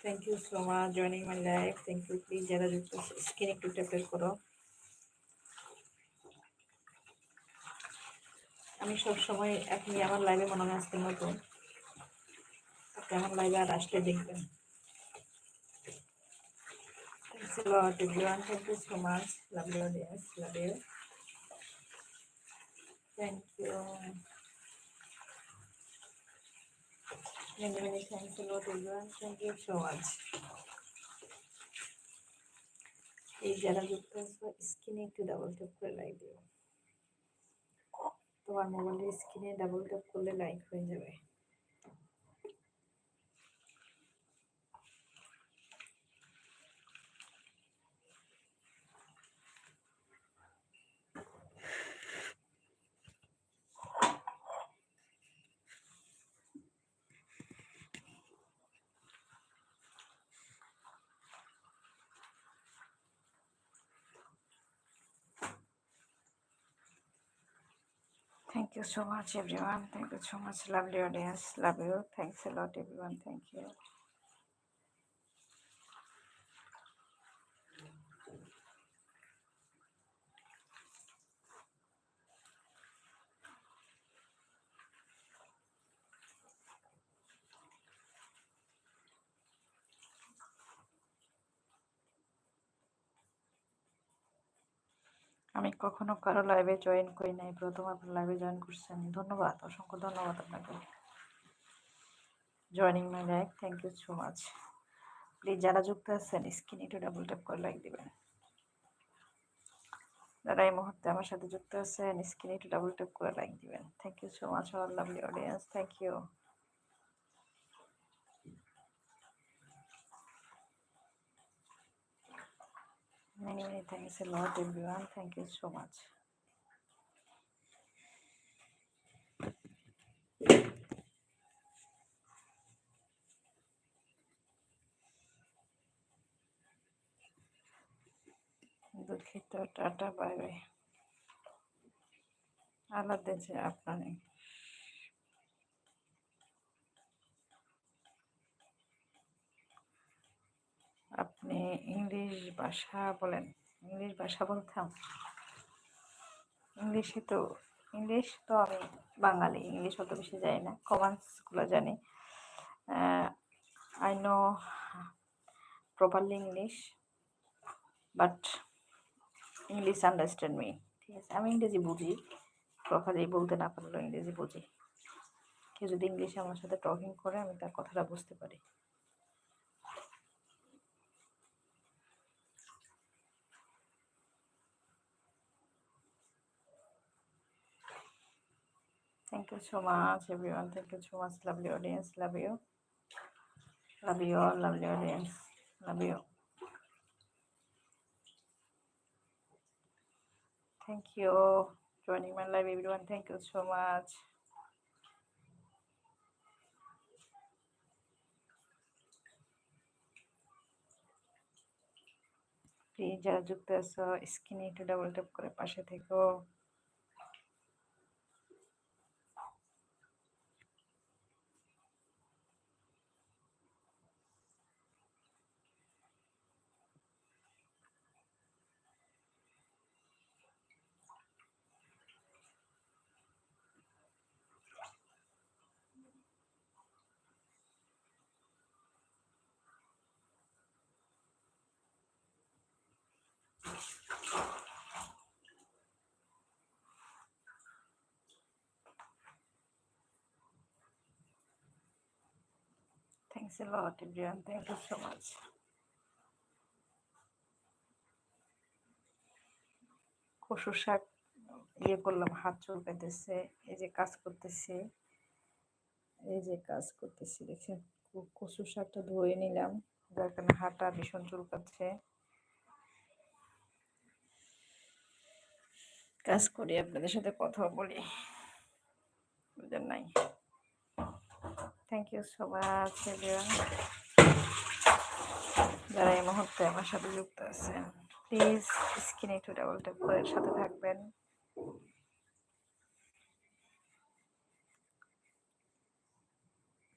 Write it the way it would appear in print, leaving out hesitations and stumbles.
Thank you so much joining my life. Thank you. Please যারা যুক্ত screen একটু tap করো। আমি সবসময় আপনি আমার লাইভে মনে হয় আজকে নতুন, আপনি আমার লাইভে আর আসলে দেখবেন। Thanks a lot everyone. Thank you so much. Love you audience. Love you. Thank you. Many many thanks a lot everyone. Thank you so much. এই যারা যুক্ত আছো স্ক্রিনে একটু ডাবল ট্যাপ করে লাইক দিও। তোমার মোবাইলের স্ক্রিনে ডাবল ট্যাপ করলে লাইক হয়ে যাবে। Thank you so much everyone. Thank you so much lovely audience. Love you. Thanks a lot everyone. Thank you. আমি কখনো কারো লাইভে জয়েন করি নাই, প্রথম আপনার লাইভে জয়েন করছেন, ধন্যবাদ, অসংখ্য ধন্যবাদ আপনাকে। Joining my live, thank you so much. Please যারা যুক্ত আছেন স্ক্রিনে একটু ডাবল ট্যাপ করে লাইক দিবেন। যারা এই মুহূর্তে আমার সাথে যুক্ত আছেন স্ক্রিনে একটু ডাবল ট্যাপ করে লাইক দিবেন। Thank you so much our lovely audience. Thank you. Many many thanks a lot everyone. Thank you so much. দুঃখিত, টাটা বাই বাই। আলাদা যে আপনার নেই। আপনি ইংলিশ ভাষা বলেন? ইংলিশ ভাষা বলতাম, ইংলিশ তো আমি বাঙালি, ইংলিশ অত বেশি জানি না, কমান্সগুলো জানি। I know properly English, but English understand me. ঠিক আছে, আমি ইংরেজি বুঝি, প্রপারলি বলতে না পারলেও ইংরেজি বুঝি। কেউ যদি ইংলিশে আমার সাথে টকিং করে আমি তার কথাটা বুঝতে পারি। Thank you so much everyone. Thank you so much lovely audience. Love you. Love you all lovely audience. Love you. Thank you joining my live everyone. Thank you so much. Please যারা যুক্ত আছো স্ক্রিনে একটু double tap করে পাশে থেকো। Thanks a lot everyone. Thank you so much. কচু শাক করলাম, হাত চুলকাইতেছে, এই যে কাজ করতেছি, দেখেন কচু শাকটা ধুয়ে নিলাম, যার কারণে হাতটা ভীষণ চুলকাচ্ছে। কাজ করি, আপনাদের সাথে কথা বলি, বুঝলেন নাই। Thank you so much everyone, যারা এই মুহূর্তে আমার সাথে যুক্ত আছেন প্লিজ স্ক্রিনে একটু ডাবল ট্যাপ করে সাথে থাকবেন।